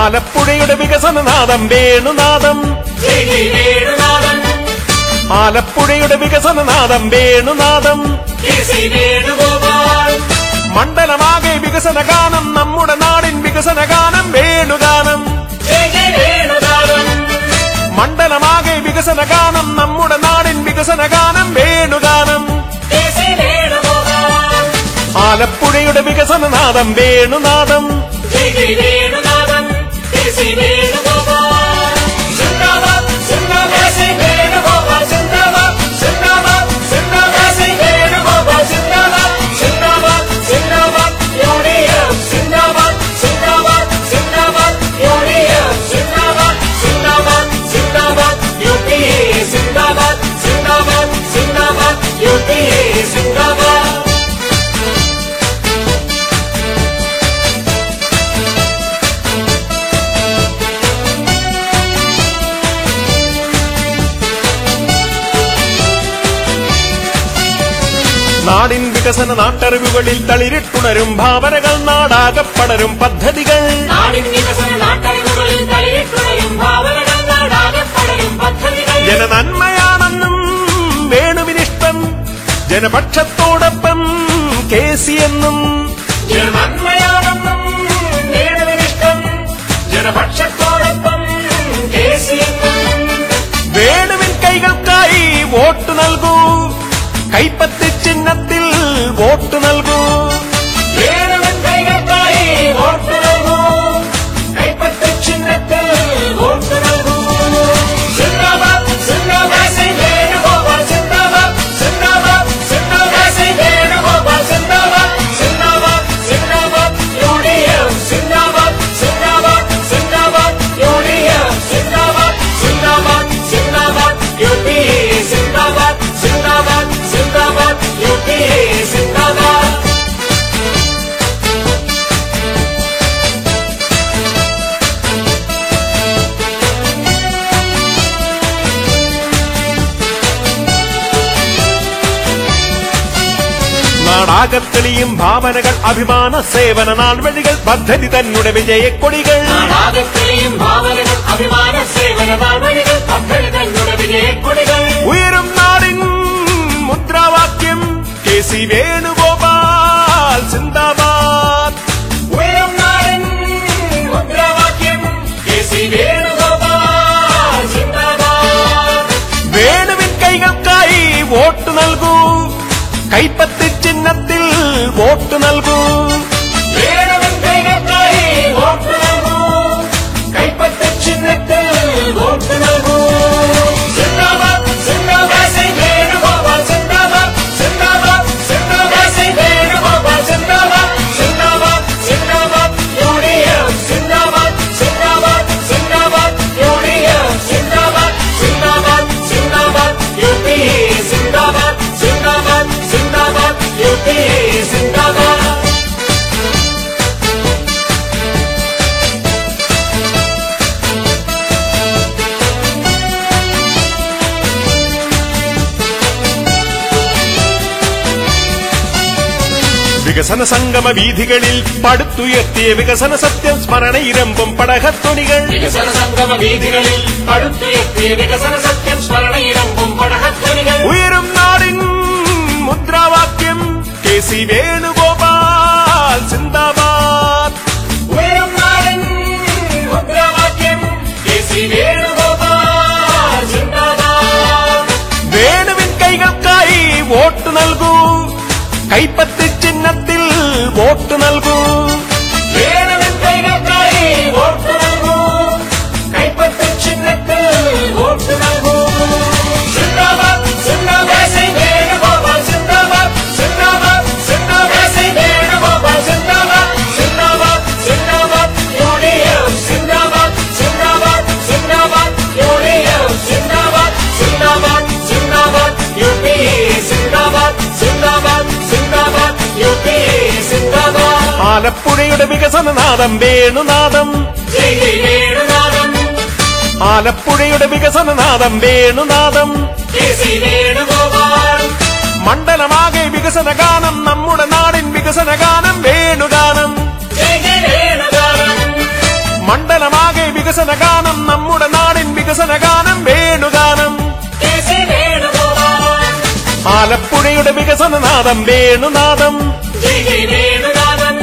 ആലപ്പുഴയുടെ വികസനനാദം വേണുനാദം, ആലപ്പുഴയുടെ വികസനനാദം വേണുനാദം, മണ്ഡലമാകെ വികസനഗാനം, നമ്മുടെ നാടിൻ വികസനഗാനം വേണുഗാനം, മണ്ഡലമാകെ വികസനഗാനം, നമ്മുടെ നാടിൻ വികസനഗാനം വേണുഗാനം, ആലപ്പുഴയുടെ വികസനനാദം വേണുനാദം, നാടിൻ വികസന നാട്ടറിവുകളിൽ തളിരിട്ടുണരും ഭാവനകൾ, നാടാകപ്പടരും പദ്ധതികൾ, ജനനന്മയാണെന്നും വേണുവിനിഷ്ടം, ജനപക്ഷത്തോടൊപ്പം KC എന്നും, ജനനന്മയാണെന്നും വേണുവിനിഷ്ടം, ജനപക്ഷത്തോടൊപ്പം KC എന്നും, വേണുവിൻ കൈകൾക്കായി വോട്ട് നൽകൂ, കൈപ്പത്തി ചിഹ്നത്തിൽ വോട്ട് നൽകൂ, വേണുവിൻ കൈകൾക്കായി വോട്ട് നൽകൂ, കൈപ്പത്തി ചിഹ്നത്തിൽ വോട്ട് നൽകൂ. സിന്ദാബാദ് സിന്ദാബാദ് ശ്രീ വേണുഗോപാൽ, സിന്ദാബാദ് സിന്ദാബാദ് സിന്ദാബാദ് ശ്രീ വേണുഗോപാൽ, സിന്ദാബാദ് സിന്ദാബാദ് സിന്ദാബാദ് UDF, സിന്ദാബാദ് സിന്ദാബാദ് സിന്ദാബാദ് UDF, സിന്ദാബാദ് സിന്ദാബാദ് സിന്ദാബാദ് UPA, സിന്ദാബാദ് സിന്ദാബാദ് സിന്ദാബാദ് UPA, സിന്ദാബാദ്. നാടാകത്തെളിയും ഭാവനകൾ, അഭിമാന സേവന നാൾവഴികൾ, പദ്ധതി തന്നെ വിജയക്കൊടികൾ, ഉയരും നാടിൻ മുദ്രാവാക്യം KC വേണുഗോപാൽ, സിന്ദാബാദ്, ഉയരും നാടിൻ മുദ്രാവാക്യം KC വേണുഗോപാൽ, സിന്ദാബാദ്, വേണുവിൻ കൈകൾക്കായി വോട്ട് നൽകൂ, കൈപ്പത്തി ചിഹ്നത്തിൽ വോട്ട് നൽകൂ, വേണുവിൻ കൈകൾക്കായി വോട്ട് നൽകൂ, കൈപ്പത്തി ചിഹ്നത്തിൽ വോട്ട് നൽകൂ. സിന്ദാബാദ് സിന്ദാബാദ് ശ്രീ വേണുഗോപാൽ, സിന്ദാബാദ് സിന്ദാബാദ് സിന്ദാബാദ് ശ്രീ വേണുഗോപാൽ, സിന്ദാബാദ് സിന്ദാബാദ് സിന്ദാബാദ് UDF, സിന്ദാബാദ് സിന്ദാബാദ് സിന്ദാബാദ് UDF, സിന്ദാബാദ് സിന്ദാബാദ് സിന്ദാബാദ് UPA, സിന്ദാബാദ് സിന്ദാബാദ് സിന്ദാബാദ് UPA, സിന്ദാബാദ്. വികസന സംഗമ വീഥികളിൽ പടുത്തുയർത്തിയ വികസന സത്യം, സ്മരണയിരമ്പും പടഹത്തൊണികൾ, വികസന സംഗമ വീഥികളിൽ പടുത്തുയർത്തിയ വികസന സത്യം, സ്മരണയിരമ്പും പടഹത്തൊണികൾ, ഉയരും നാടിൻ മുദ്രാവാക്യം KC വേണുഗോപാൽ, സിന്ദാബാദ്, ഉയരും നാടിൻ മുദ്രാവാക്യം KC വേണുഗോപാൽ, സിന്ദാബാദ്, വേണുവിൻ കൈകൾക്കായി വോട്ട് നൽകൂ, കൈപ്പത്തി ചിഹ്നത്തിൽ വോട്ട് നൽകൂ, വേണുവിൻ കൈകൾക്കായി വോട്ട് നൽകൂ, കൈപ്പത്തി ചിഹ്നത്തിൽ വോട്ട് നൽകൂ. സിന്ദാബാദ് സിന്ദാബാദ് ശ്രീ വേണുഗോപാൽ, സിന്ദാബാദ് സിന്ദാബാദ് സിന്ദാബാദ് ശ്രീ വേണുഗോപാൽ, സിന്ദാബാദ് സിന്ദാബാദ് സിന്ദാബാദ് UDF, സിന്ദാബാദ് സിന്ദാബാദ് സിന്ദാബാദ് UDF, സിന്ദാബാദ് സിന്ദാബാദ് സിന്ദാബാദ് UPA, സിന്ദാബാദ് സിന്ദാബാദ് സിന്ദാബാദ് UPA, സിന്ദാബാദ്. ആലപ്പുഴയുടെ വികസനനാദം വേണുനാദം, വേണുനാദം, ആലപ്പുഴയുടെ വികസനനാദം വേണുനാദം, KC വേണുഗോപാൽ, മണ്ഡലമാകെ വികസനഗാനം, നമ്മുടെ നാടിൻ വികസനഗാനം വേണുഗാനം, മണ്ഡലമാകെ വികസന ഗാനം നമ്മുടെ നാടിൻ വികസന ഗാനം വേണുഗാനം ആലപ്പുഴയുടെ വികസന നാദം വേണുനാദം വേണുനാദം